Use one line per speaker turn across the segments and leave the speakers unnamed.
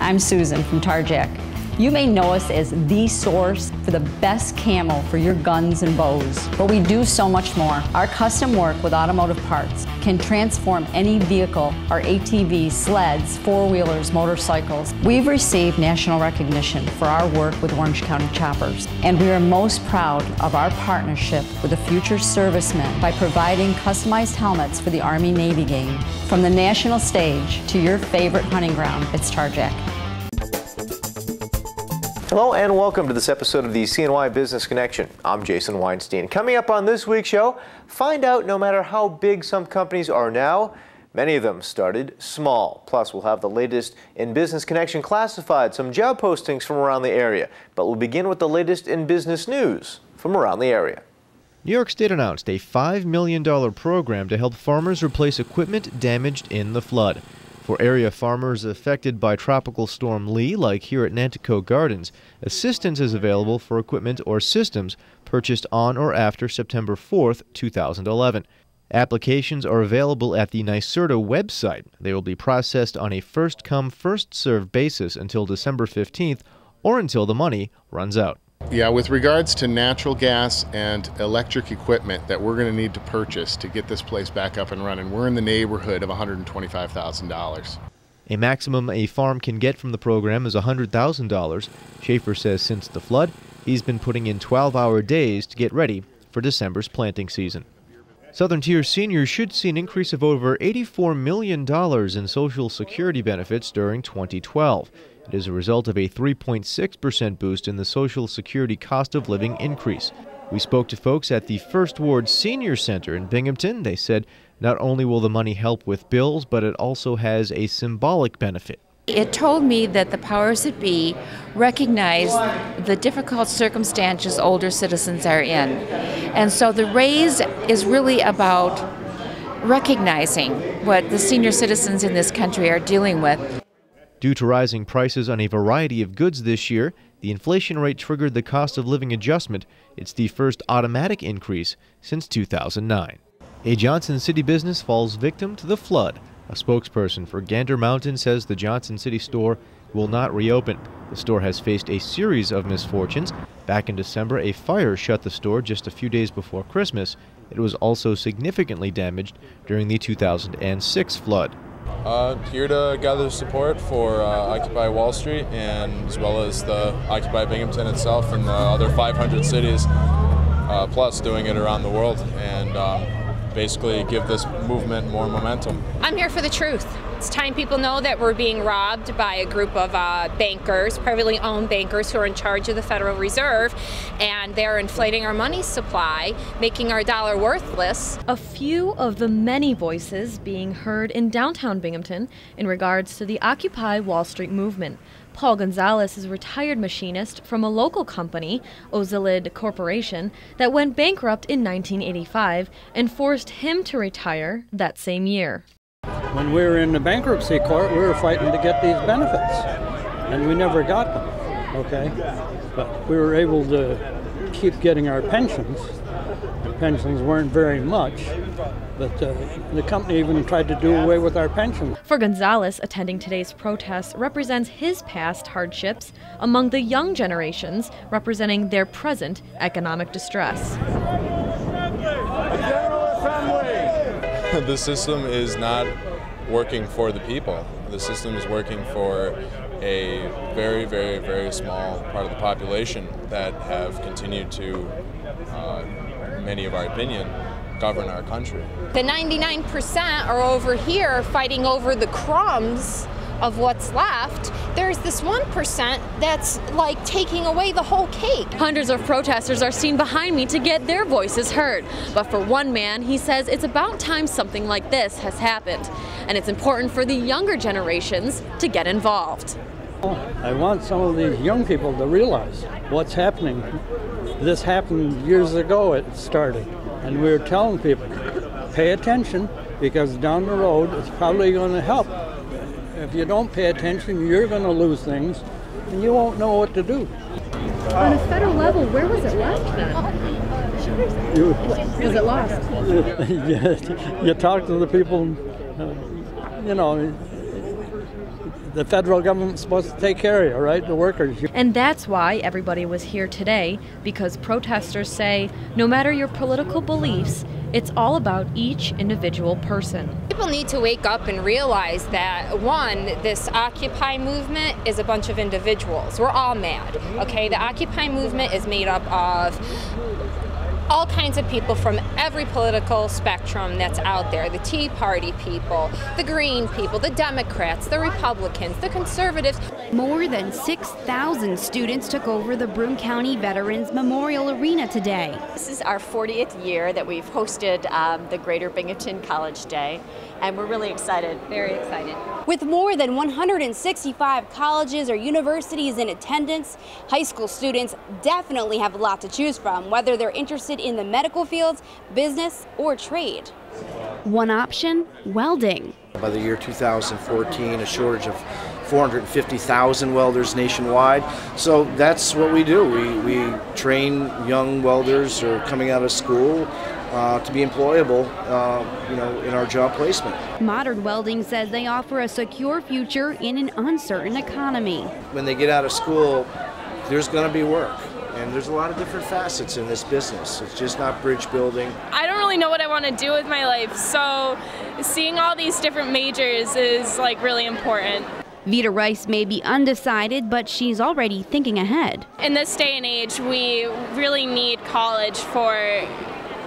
I'm Susan from Tarjac. You may know us as the source for the best camo for your guns and bows, but we do so much more. Our custom work with automotive parts can transform any vehicle, our ATVs, sleds, four-wheelers, motorcycles. We've received national recognition for our work with Orange County Choppers, and we are most proud of our partnership with the future servicemen by providing customized helmets for the Army-Navy game. From the national stage to your favorite hunting ground, it's Tarjac.
Hello and welcome to this episode of the CNY Business Connection. I'm Jason Weinstein. Coming up on this week's show, find out no matter how big some companies are now, many of them started small. Plus, we'll have the latest in Business Connection classified, some job postings from around the area. But we'll begin with the latest in business news from around the area.
New York State announced a $5 million program to help farmers replace equipment damaged in the flood. For area farmers affected by Tropical Storm Lee, like here at Nanticoke Gardens, assistance is available for equipment or systems purchased on or after September 4th, 2011. Applications are available at the NYSERDA website. They will be processed on a first-come, first-served basis until December 15th or until the money runs out.
Yeah, with regards to natural gas and electric equipment that we're going to need to purchase to get this place back up and running, we're in the neighborhood of $125,000.
A maximum a farm can get from the program is $100,000. Schaefer says since the flood, he's been putting in 12-hour days to get ready for December's planting season. Southern Tier seniors should see an increase of over $84 million in Social Security benefits during 2012. It is a result of a 3.6% boost in the Social Security cost of living increase. We spoke to folks at the First Ward Senior Center in Binghamton. They said not only will the money help with bills, but it also has a symbolic benefit.
It told me that the powers that be recognize the difficult circumstances older citizens are in. And so the raise is really about recognizing what the senior citizens in this country are dealing with.
Due to rising prices on a variety of goods this year, the inflation rate triggered the cost of living adjustment. It's the first automatic increase since 2009. A Johnson City business falls victim to the flood. A spokesperson for Gander Mountain says the Johnson City store will not reopen. The store has faced a series of misfortunes. Back in December, a fire shut the store just a few days before Christmas. It was also significantly damaged during the 2006 flood.
Here to gather support for Occupy Wall Street, and as well as the Occupy Binghamton itself and the other 500 cities plus doing it around the world, and basically give this movement more momentum.
I'm here for the truth. It's time people know that we're being robbed by a group of bankers, privately owned bankers who are in charge of the Federal Reserve, and they're inflating our money supply, making our dollar worthless.
A few of the many voices being heard in downtown Binghamton in regards to the Occupy Wall Street movement. Paul Gonzalez is a retired machinist from a local company, Ozilid Corporation, that went bankrupt in 1985 and forced him to retire that same year.
When we were in the bankruptcy court, we were fighting to get these benefits, and we never got them, okay? But we were able to keep getting our pensions. The pensions weren't very much, but the company even tried to do away with our pensions.
For Gonzalez, attending today's protest represents his past hardships among the young generations, representing their present economic distress.
The system is not working for the people. The system is working for a very, very, very small part of the population that have continued to, many of our opinion, govern our country.
The 99% are over here fighting over the crumbs of what's left. There's this 1% that's like taking away the whole cake.
Hundreds of protesters are seen behind me to get their voices heard. But for one man, he says it's about time something like this has happened. And it's important for the younger generations to get involved.
I want some of these young people to realize what's happening. This happened years ago, it started. And we were telling people, pay attention, because down the road it's probably going to help. If you don't pay attention, you're going to lose things, and you won't know what to do.
On a federal level, where was it left then? Was it lost?
You talk to the people, you know, The federal government's supposed to take care of you, right? The workers.
And that's why everybody was here today, because protesters say no matter your political beliefs, it's all about each individual person.
People need to wake up and realize that, one, this Occupy movement is a bunch of individuals. We're all mad, okay? The Occupy movement is made up of all kinds of people from every political spectrum that's out there. The Tea Party people, the Green people, the Democrats, the Republicans, the Conservatives.
More than 6,000 students took over the Broome County Veterans Memorial Arena today.
This is our 40th year that we've hosted the Greater Binghamton College Day, and we're really excited, very excited.
With more than 165 colleges or universities in attendance, high school students definitely have a lot to choose from, whether they're interested in the medical fields, business, or trade. One option, welding.
By the year 2014, a shortage of 450,000 welders nationwide. So that's what we do. We train young welders who are coming out of school to be employable, in our job placement.
Modern Welding says they offer a secure future in an uncertain economy.
When they get out of school, there's going to be work. And there's a lot of different facets in this business. It's just not bridge building.
I don't really know what I want to do with my life, so seeing all these different majors is like really important.
Vita Rice may be undecided, but she's already thinking ahead.
In this day and age, we really need college for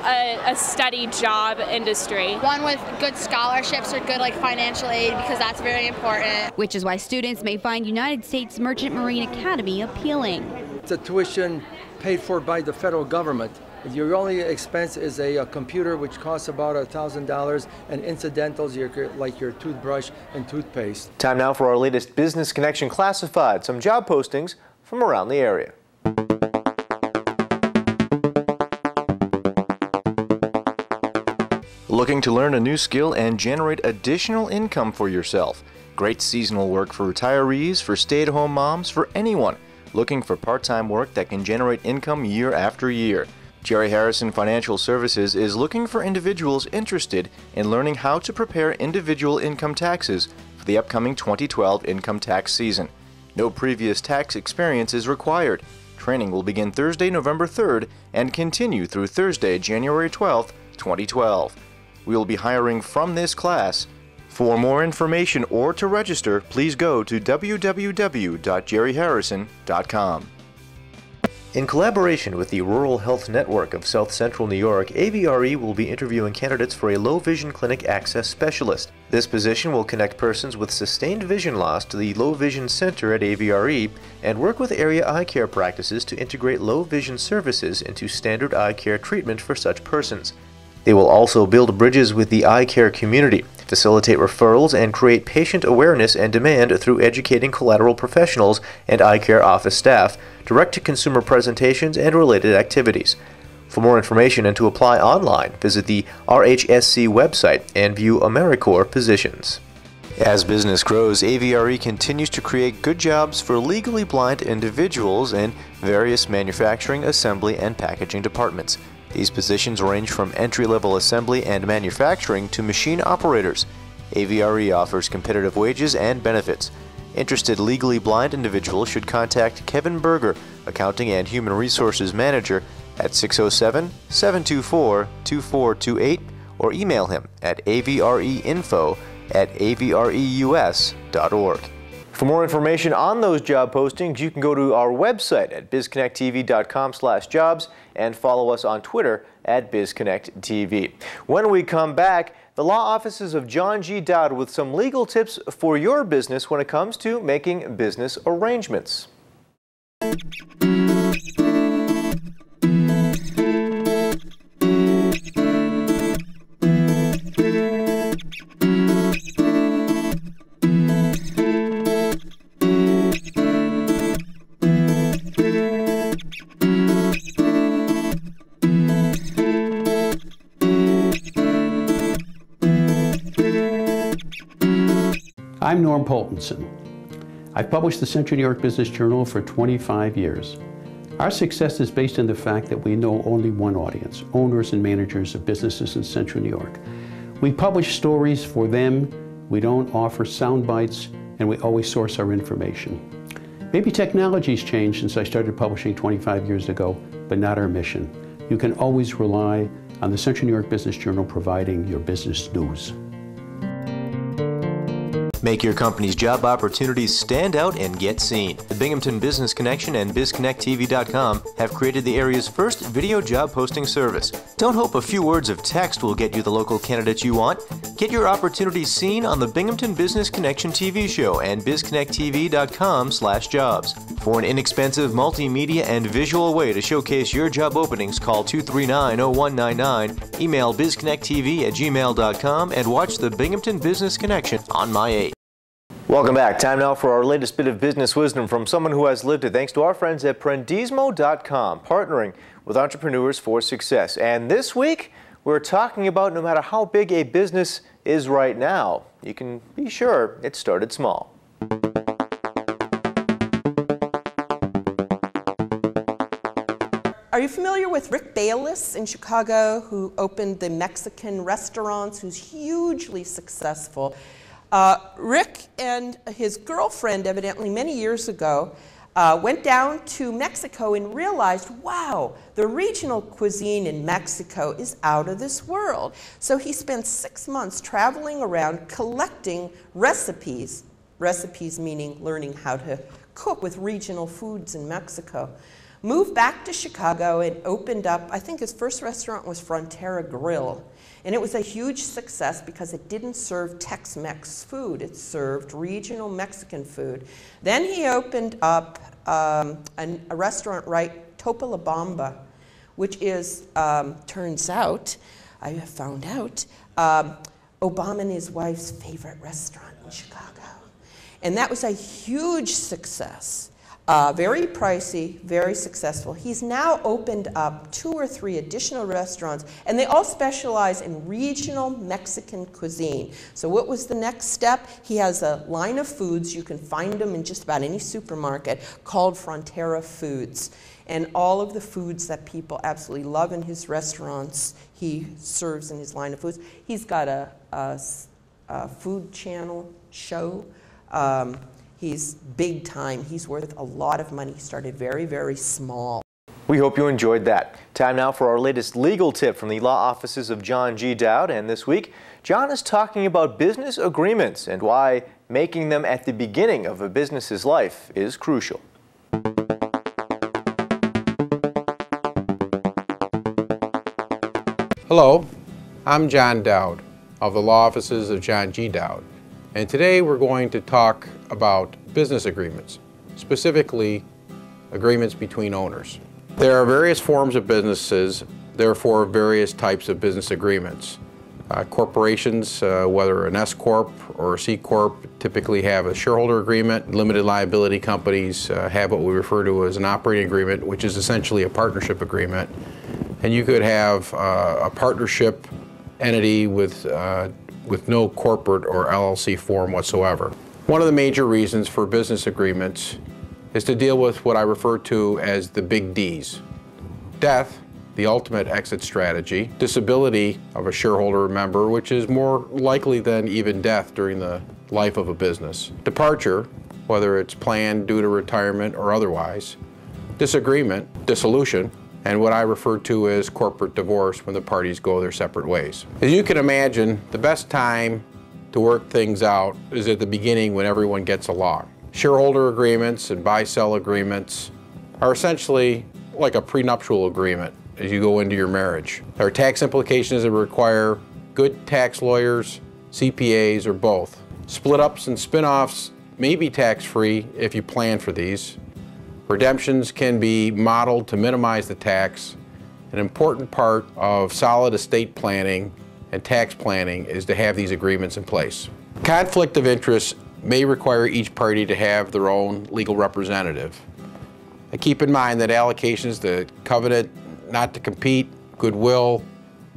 a steady job industry.
One with good scholarships or good financial aid, because that's very important.
Which is why students may find United States Merchant Marine Academy appealing.
It's a tuition paid for by the federal government. Your only expense is a computer, which costs about $1,000, and incidentals like your toothbrush and toothpaste.
Time now for our latest Business Connection Classified, some job postings from around the area. Looking to learn a new skill and generate additional income for yourself? Great seasonal work for retirees, for stay-at-home moms, for anyone looking for part-time work that can generate income year after year. Jerry Harrison Financial Services is looking for individuals interested in learning how to prepare individual income taxes for the upcoming 2012 income tax season. No previous tax experience is required. Training will begin Thursday, November 3rd and continue through Thursday, January 12th, 2012. We will be hiring from this class. For more information or to register, please go to www.jerryharrison.com. In collaboration with the Rural Health Network of South Central New York, AVRE will be interviewing candidates for a low vision clinic access specialist. This position will connect persons with sustained vision loss to the Low Vision Center at AVRE and work with area eye care practices to integrate low vision services into standard eye care treatment for such persons. They will also build bridges with the eye care community, facilitate referrals, and create patient awareness and demand through educating collateral professionals and eye care office staff, direct-to-consumer presentations, and related activities. For more information and to apply online, visit the RHSC website and view AmeriCorps positions. As business grows, AVRE continues to create good jobs for legally blind individuals in various manufacturing, assembly, and packaging departments. These positions range from entry-level assembly and manufacturing to machine operators. AVRE offers competitive wages and benefits. Interested legally blind individuals should contact Kevin Berger, Accounting and Human Resources Manager, at 607-724-2428 or email him at avreinfo@avreus.org. For more information on those job postings, you can go to our website at bizconnecttv.com/jobs and follow us on Twitter at bizconnecttv. When we come back, the law offices of John G. Dowd with some legal tips for your business when it comes to making business arrangements.
I'm Norm Poltenson. I've published the Central New York Business Journal for 25 years. Our success is based on the fact that we know only one audience, owners and managers of businesses in Central New York. We publish stories for them. We don't offer sound bites. and we always source our information. Maybe technology's changed since I started publishing 25 years ago, but not our mission. You can always rely on the Central New York Business Journal providing your business news.
Make your company's job opportunities stand out and get seen. The Binghamton Business Connection and BizConnectTV.com have created the area's first video job posting service. Don't hope a few words of text will get you the local candidates you want. Get your opportunities seen on the Binghamton Business Connection TV show and BizConnectTV.com/jobs. For an inexpensive multimedia and visual way to showcase your job openings, call 239-0199, email bizconnecttv@gmail.com, and watch the Binghamton Business Connection on My 8. Welcome back. Time now for our latest bit of business wisdom from someone who has lived it, thanks to our friends at Prendismo.com, partnering with entrepreneurs for success. And this week, we're talking about no matter how big a business is right now, you can be sure it started small.
Are you familiar with Rick Bayless in Chicago, who opened the Mexican restaurants, who's hugely successful? Rick and his girlfriend, evidently many years ago, went down to Mexico and realized, wow, the regional cuisine in Mexico is out of this world. So he spent 6 months traveling around collecting recipes, recipes meaning learning how to cook with regional foods in Mexico. Moved back to Chicago and opened up, I think his first restaurant was Frontera Grill. And it was a huge success because it didn't serve Tex-Mex food. It served regional Mexican food. Then he opened up a restaurant, right, Topolobamba, which is, turns out, I have found out, Obama and his wife's favorite restaurant in Chicago. And that was a huge success. Very pricey, very successful. He's now opened up 2 or 3 additional restaurants, and they all specialize in regional Mexican cuisine. So what was the next step? He has a line of foods, you can find them in just about any supermarket, called Frontera Foods. And all of the foods that people absolutely love in his restaurants, he serves in his line of foods. He's got a food channel show. He's big time. He's worth a lot of money. He started very, very small.
We hope you enjoyed that. Time now for our latest legal tip from the law offices of John G. Dowd. And this week, John is talking about business agreements and why making them at the beginning of a business's life is crucial.
Hello, I'm John Dowd of the law offices of John G. Dowd. And today we're going to talk about business agreements, specifically agreements between owners. There are various forms of businesses, therefore various types of business agreements. Corporations, whether an S Corp or a C Corp, typically have a shareholder agreement. Limited liability companies have what we refer to as an operating agreement, which is essentially a partnership agreement. And you could have a partnership entity with no corporate or LLC form whatsoever. One of the major reasons for business agreements is to deal with what I refer to as the big Ds. Death, the ultimate exit strategy. Disability of a shareholder member, which is more likely than even death during the life of a business. Departure, whether it's planned due to retirement or otherwise. Disagreement, dissolution, and what I refer to as corporate divorce when the parties go their separate ways. As you can imagine, the best time to work things out is at the beginning when everyone gets along. Shareholder agreements and buy-sell agreements are essentially like a prenuptial agreement as you go into your marriage. There are tax implications that require good tax lawyers, CPAs, or both. Split-ups and spin-offs may be tax-free if you plan for these. Redemptions can be modeled to minimize the tax. An important part of solid estate planning and tax planning is to have these agreements in place. Conflict of interest may require each party to have their own legal representative. And keep in mind that allocations to covenant not to compete, goodwill,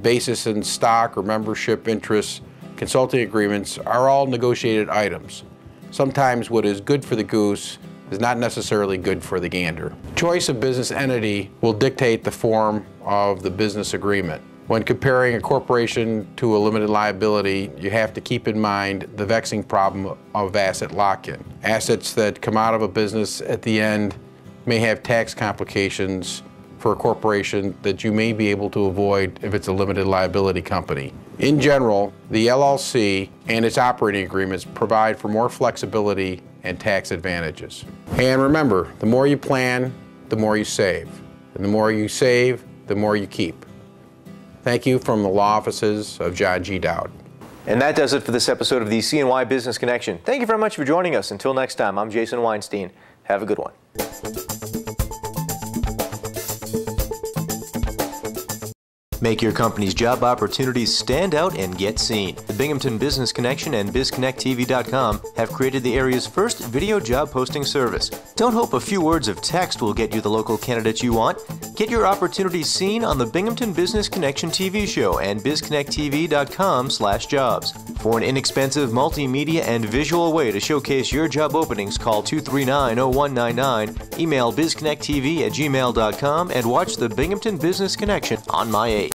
basis in stock or membership interests, consulting agreements are all negotiated items. Sometimes what is good for the goose is not necessarily good for the gander. Choice of business entity will dictate the form of the business agreement. When comparing a corporation to a limited liability, you have to keep in mind the vexing problem of asset lock-in. Assets that come out of a business at the end may have tax complications for a corporation that you may be able to avoid if it's a limited liability company. In general, the LLC and its operating agreements provide for more flexibility and tax advantages. And remember, the more you plan, the more you save. And the more you save, the more you keep. Thank you from the law offices of John G. Dowd.
And that does it for this episode of the CNY Business Connection. Thank you very much for joining us. Until next time, I'm Jason Weinstein. Have a good one. Make your company's job opportunities stand out and get seen. The Binghamton Business Connection and BizConnectTV.com have created the area's first video job posting service. Don't hope a few words of text will get you the local candidates you want. Get your opportunities seen on the Binghamton Business Connection TV show and BizConnectTV.com/jobs. For an inexpensive multimedia and visual way to showcase your job openings, call 239-0199, email bizconnecttv@gmail.com, and watch the Binghamton Business Connection on My 8.